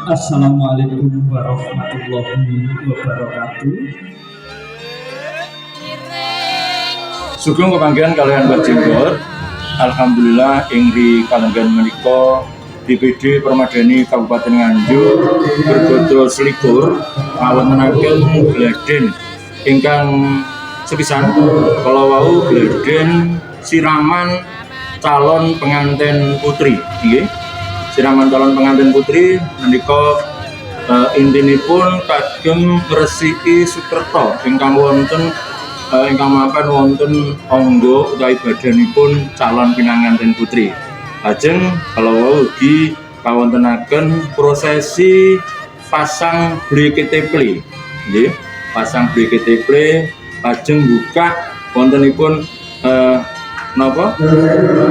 Assalamualaikum warahmatullahi wabarakatuh. Sugeng kepanggihan kalian Mbah Jenggot. Alhamdulillah ingri kalenggan menika DPD Permadani Kabupaten Nganjuk bergodo selikur ngawontenaken gladen ingkang sepisan kalau wau gladen siraman calon pengantin putri nggih. Siraman calon pengantin putri menika intinipun kagem ngresiki Sukerto ingkang wonten ingkang mapan wonten angga utawi badanipun calon pinanganten putri. Lajeng kalau ugi kawontenaken prosesi pasang blekete nggih, pasang blekete lajeng buka wontenipun napa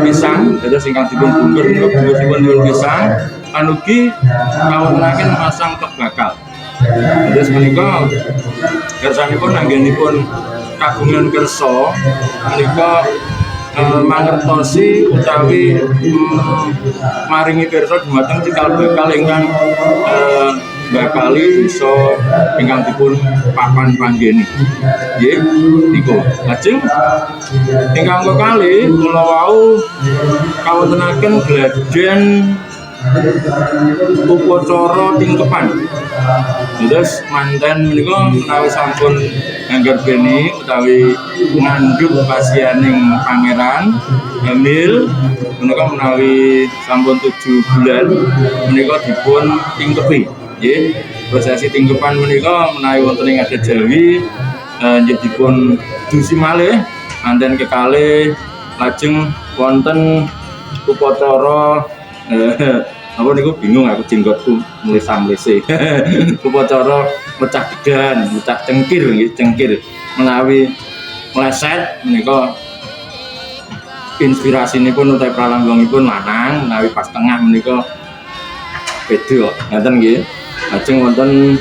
pisang dados ingkang dipun bungkur bungkusipun pisang anugi kawontenaken pasang tebakal. Terus menika kersanipun anggenipun kagungan kersa menika mangertosi utawi maringi pirsa dumateng cikal bakal ingkang bakali bisa ingkang dipun papan panggeni nggih niku. Lajeng ingkang kekalih kula wau kawontenaken gladen upacara tingkepan. Terus manten menika menawi sampun angger beni utawi ngandhut pasianing pangeran hamil menika menawi sampun 7 bulan menika dipun tingkepi nggih. Prosesi tingkepan menika menawi wonten ing adat Jawi nggih dipun dusi malih manten kekalih lajeng wonten upacara apa niku bingung aku jenggotku mulai samlese. Upacara mecah degan, mecah cengkir nggih, cengkir menawi meleset menika inspirasinipun utawi pralanggangipun lanang menawi pas tengah menika beda ngoten nggih. Lajeng wonten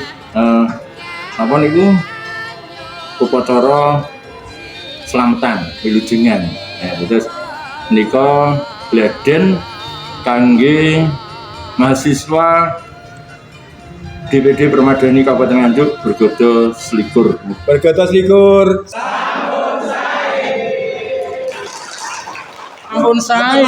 apa niku upacara selamatan wilujengan. Terus menika gladen kangge mahasiswa DPD Permadani Kabupaten Nganjuk bergodo selikur. Bergodo selikur. Ampun sae.